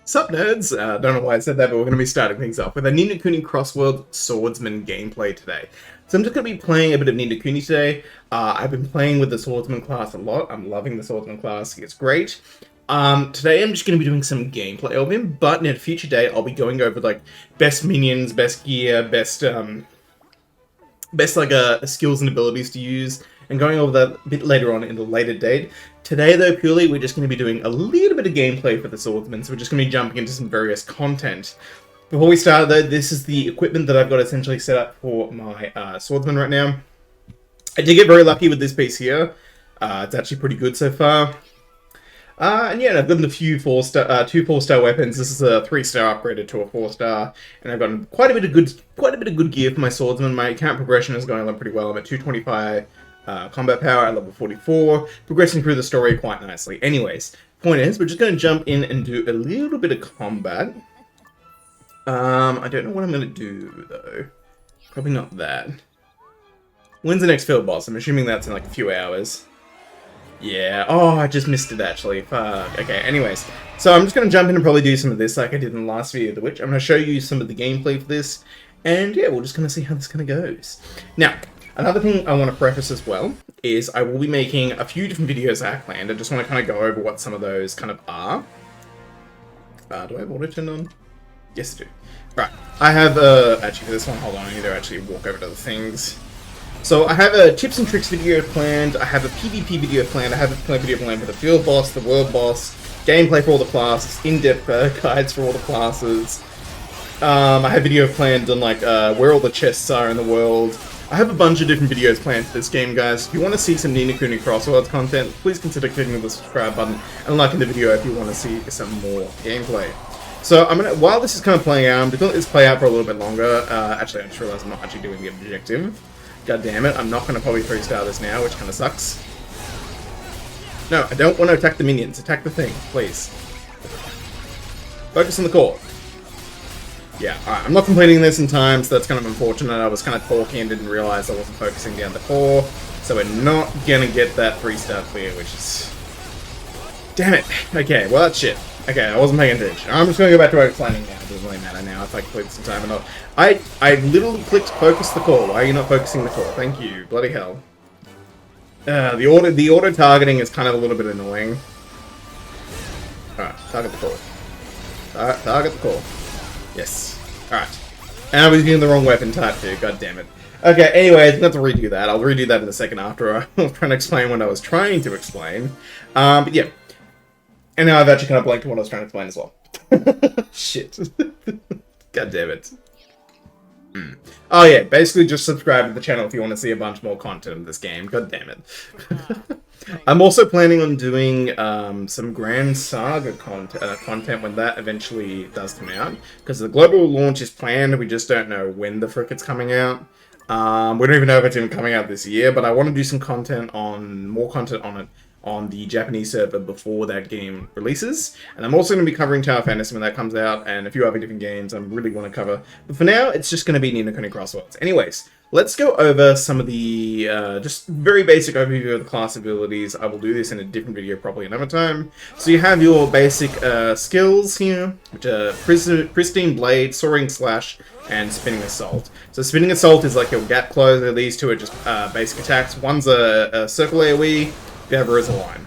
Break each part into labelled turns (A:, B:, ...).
A: Sup nerds, don't know why I said that, but we're going to be starting things off with a Ni no Kuni Crossworld Swordsman gameplay today. So I'm just going to be playing a bit of Ni no Kuni today. I've been playing with the Swordsman class a lot. I'm loving the Swordsman class, it's great. Today I'm just going to be doing some gameplay of him, but in a future day I'll be going over like best minions, best gear, best skills and abilities to use, and going over that a bit later on in the later date. Today, though, purely we're just going to be doing a little bit of gameplay for the Swordsman, so we're just going to be jumping into some various content. Before we start, though, this is the equipment that I've got essentially set up for my Swordsman right now. I did get very lucky with this piece here. It's actually pretty good so far. And yeah, I've gotten a few two 4-star weapons. This is a 3-star upgraded to a 4-star, and I've gotten quite a bit of good gear for my Swordsman. My account progression is going along pretty well. I'm at 225 combat power at level 44, progressing through the story quite nicely. Anyways, point is, we're just going to jump in and do a little bit of combat. I don't know what I'm going to do though. Probably not that. When's the next field boss? I'm assuming that's in like a few hours. Yeah, oh, I just missed it actually. Fuck. Okay, anyways. So I'm just going to jump in and probably do some of this like I did in the last video of the Witch. I'm going to show you some of the gameplay for this. And yeah, we're just going to see how this kind of goes. Now, another thing I want to preface as well is I will be making a few different videos I have planned. I just want to kind of go over what some of those kind of are. Do I have auto turned on? Yes, I do. Right. I have, actually for this one, hold on, I need to actually walk over to the things. So I have a tips and tricks video planned, I have a PvP video planned, I have a video planned for the field boss, the world boss, gameplay for all the classes, in-depth guides for all the classes. I have video planned on like where all the chests are in the world. I have a bunch of different videos planned for this game, guys. If you want to see some Ni no Kuni Crosswords content, please consider clicking the subscribe button and liking the video if you want to see some more gameplay. So I'm gonna, while this is kind of playing out, I'm just gonna let this play out for a little bit longer. Actually, I just realized I'm not actually doing the objective. God damn it, I'm not gonna probably 3-star this now, which kind of sucks. No, I don't want to attack the minions. Attack the thing, please. Focus on the core. Yeah, alright, I'm not completing this in time, so that's kind of unfortunate. I was kind of talking and didn't realize I wasn't focusing down the core, so we're not gonna get that 3-star clear, which is... Damn it! Okay, well that's shit. Okay, I wasn't paying attention. I'm just gonna go back to explaining now. It doesn't really matter now if I complete this in time or not. I literally clicked focus the core. Why are you not focusing the core? Thank you. Bloody hell. The auto targeting is kind of a little bit annoying. Alright, target the core. Target the core. Yes. Alright. And I was using the wrong weapon type too, god damn it. Okay, anyways, I'm going to have to redo that. I'll redo that in a second after I was trying to explain what I was trying to explain. But yeah. And now I've actually kind of blanked on what I was trying to explain as well. Shit. God damn it. Oh yeah, basically just subscribe to the channel if you want to see a bunch more content of this game. God damn it. I'm also planning on doing some Grand Saga content when that eventually does come out. Because the global launch is planned, we just don't know when the frick it's coming out. We don't even know if it's even coming out this year, but I want to do some more content on it on the Japanese server before that game releases. And I'm also going to be covering Tower Fantasy when that comes out, and a few other different games I really want to cover. But for now, it's just going to be Ni no Kuni Crosswords. Anyways, let's go over some of the, just very basic overview of the class abilities. I will do this in a different video probably another time. So you have your basic skills here, which are Pristine Blade, Soaring Slash, and Spinning Assault. So Spinning Assault is like your gap closer. These two are just basic attacks. One's a circle AoE, the other is a line.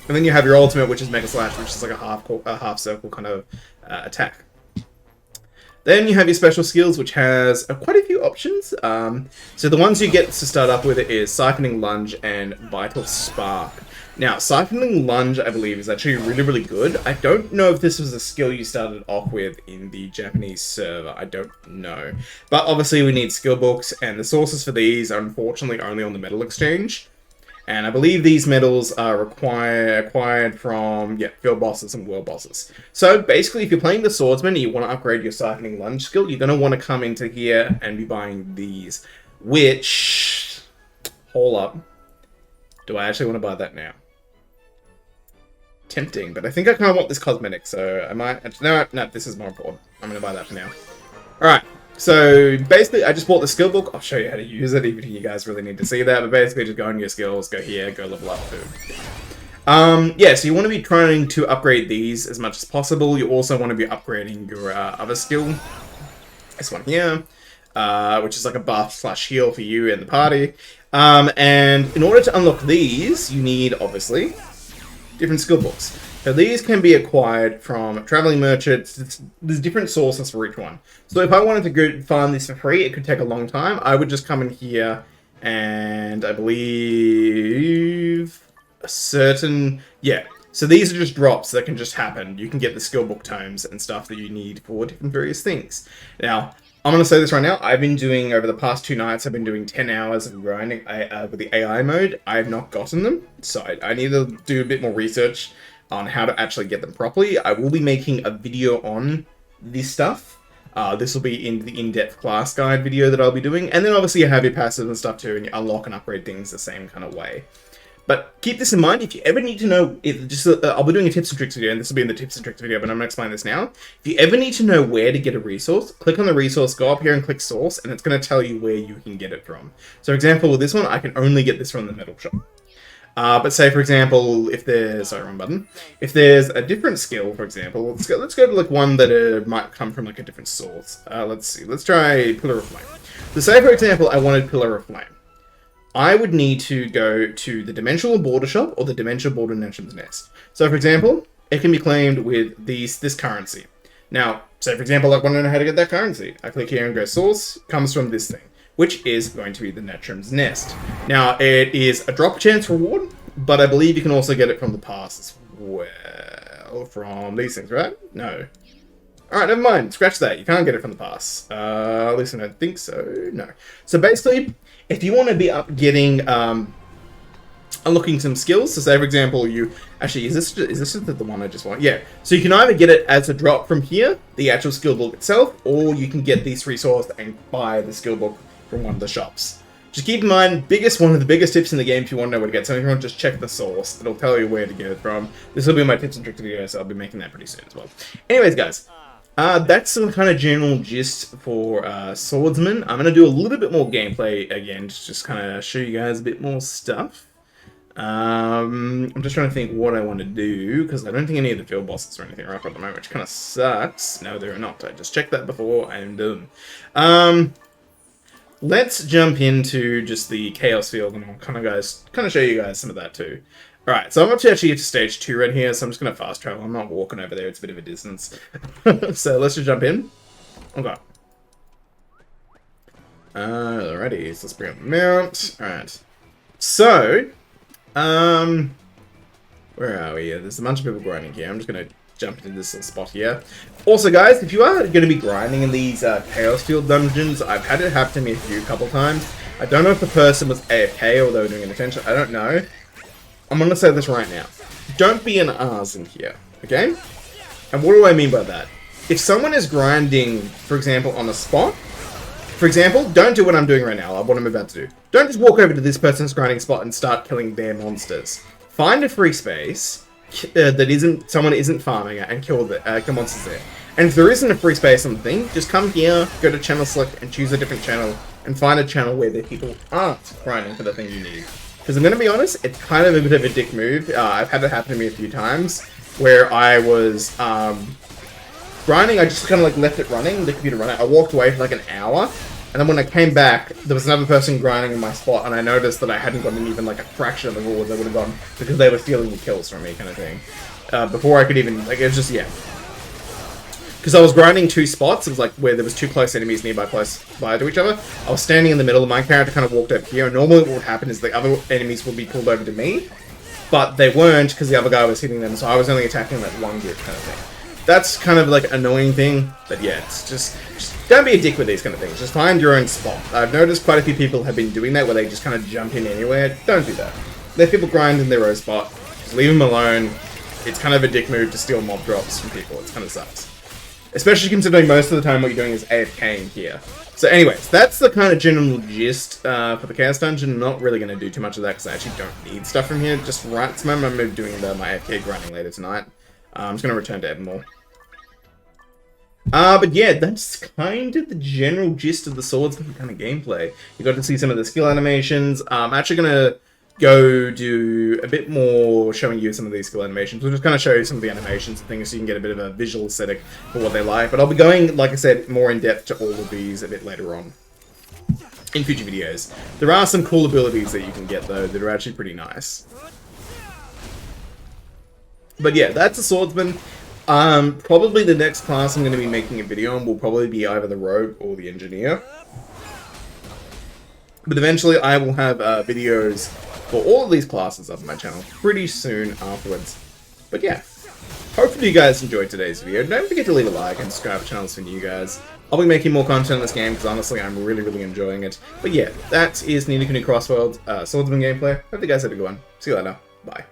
A: And then you have your ultimate, which is Mega Slash, which is like a half circle kind of attack. Then you have your special skills, which has quite a few options. So the ones you get to start up with is Siphoning Lunge and Vital Spark. Now, Siphoning Lunge, I believe, is actually really, really good. I don't know if this was a skill you started off with in the Japanese server. I don't know. But obviously we need skill books, and the sources for these are unfortunately only on the Metal Exchange. And I believe these medals are acquired from, field bosses and world bosses. So basically, if you're playing the Swordsman and you want to upgrade your Siphoning Lunge skill, you're going to want to come into here and be buying these. Which, hold up, do I actually want to buy that now? Tempting, but I think I kind of want this cosmetic, so I might, no, this is more important. I'm going to buy that for now. Alright. So basically, I just bought the skill book. I'll show you how to use it, even if you guys really need to see that. But basically, just go on your skills, go here, go level up food. Yeah, so you want to be trying to upgrade these as much as possible. You also want to be upgrading your other skill. This one here, which is like a buff/heal for you and the party. And in order to unlock these, you need, obviously, different skill books. So these can be acquired from traveling merchants. There's different sources for each one. So if I wanted to go find this for free, it could take a long time. I would just come in here and I believe a certain... Yeah. So these are just drops that can just happen. You can get the skill book tomes and stuff that you need for different various things. Now, I'm going to say this right now. I've been doing, over the past 2 nights, I've been doing 10 hours of grinding with the AI mode. I have not gotten them. So I need to do a bit more research on how to actually get them properly. I will be making a video on this stuff. This will be in the in-depth class guide video that I'll be doing. And then obviously you have your passive and stuff too, and you unlock and upgrade things the same kind of way. But keep this in mind, if you ever need to know, I'll be doing a tips and tricks video, and this will be in the tips and tricks video, but I'm going to explain this now. If you ever need to know where to get a resource, click on the resource, go up here and click source, and it's going to tell you where you can get it from. So for example, with this one, I can only get this from the metal shop. But say, for example, if there's... Sorry, wrong button. If there's a different skill, for example, let's go to like one that might come from like a different source. Let's see. Let's try Pillar of Flame. So say, for example, I wanted Pillar of Flame. I would need to go to the Dimensional Border Shop or the Dimensional Border Nation's Nest. So, for example, it can be claimed with this currency. Now, say, for example, I want to know how to get that currency. I click here and go source, comes from this thing, which is going to be the Netram's Nest. Now, it is a drop chance reward, but I believe you can also get it from the past as well, from these things, right? No. Alright, never mind. Scratch that. You can't get it from the past. At least I don't think so. No. So basically, if you want to be unlocking some skills, so say for example, you... Actually, is this the one I just want? Yeah. So you can either get it as a drop from here, the actual skill book itself, or you can get this resource and buy the skill book from one of the shops. Just keep in mind, one of the biggest tips in the game if you want to know where to get something from, just check the source. It'll tell you where to get it from. This will be my tips and tricks video, so I'll be making that pretty soon as well. Anyways, guys, that's some kind of general gist for Swordsman. I'm going to do a little bit more gameplay again, just kind of show you guys a bit more stuff. I'm just trying to think what I want to do, because I don't think any of the field bosses or anything are up at the moment, which kind of sucks. No, they're not. I just checked that before I'm done. Let's jump into just the Chaos Field, and I'll kind of show you guys some of that too. Alright, so I'm up to actually get to stage 2 right here, so I'm just going to fast travel. I'm not walking over there, it's a bit of a distance. So let's just jump in. Okay. Alrighty, so let's bring up the mount. Alright. So, where are we? There's a bunch of people grinding here. I'm just going to jump into this little spot here. Also, guys, if you are going to be grinding in these Chaos Field dungeons, I've had it happen to me a couple times. I don't know if the person was AFK or they were doing an attention. I don't know. I'm going to say this right now. Don't be an arse in here, okay? And what do I mean by that? If someone is grinding, for example, on a spot, for example, don't do what I'm doing right now, what I'm about to do. Don't just walk over to this person's grinding spot and start killing their monsters. Find a free space that someone isn't farming at and kill monsters there. And if there isn't a free space on the thing, just come here, go to channel select and choose a different channel and find a channel where the people aren't grinding for the thing you need. Because I'm going to be honest, it's kind of a bit of a dick move. I've had it happen to me a few times where I was grinding, I just kind of like left it running, the computer running. I walked away for like an hour, and then when I came back, there was another person grinding in my spot, and I noticed that I hadn't gotten even like a fraction of the reward they would have gotten because they were stealing the kills from me, kind of thing. Before I could even, like, it was just, yeah. Because I was grinding 2 spots, it was like where there was 2 close enemies nearby, close by to each other. I was standing in the middle, my character kind of walked over here, and normally what would happen is the other enemies would be pulled over to me, but they weren't because the other guy was hitting them, so I was only attacking like one group kind of thing. That's kind of like an annoying thing, but yeah, it's just don't be a dick with these kind of things. Just find your own spot. I've noticed quite a few people have been doing that, where they just kind of jump in anywhere. Don't do that. Let people grind in their own spot. Just leave them alone. It's kind of a dick move to steal mob drops from people. It kind of sucks. Especially considering most of the time what you're doing is AFKing here. So anyways, that's the kind of general gist for the Chaos Dungeon. I'm not really going to do too much of that because I actually don't need stuff from here. Just right at the moment, I'm going to be doing my AFK grinding later tonight. I'm just going to return to Evermore. But yeah, that's kind of the general gist of the Swordsman kind of gameplay. You got to see some of the skill animations. I'm actually going to go do a bit more showing you some of these skill animations. We'll just kind of show you some of the animations and things so you can get a bit of a visual aesthetic for what they like. But I'll be going, like I said, more in depth to all of these a bit later on in future videos. There are some cool abilities that you can get, though, that are actually pretty nice. But yeah, that's a Swordsman. Probably the next class I'm going to be making a video on will probably be either the Rogue or the Engineer. But eventually I will have videos for all of these classes up on my channel pretty soon afterwards. But yeah, hopefully you guys enjoyed today's video. Don't forget to leave a like and subscribe to channels for new guys. I'll be making more content on this game because honestly I'm really enjoying it. But yeah, that is Kuni Crossworld Swordsman gameplay. Hope you guys have a good one. See you later. Bye.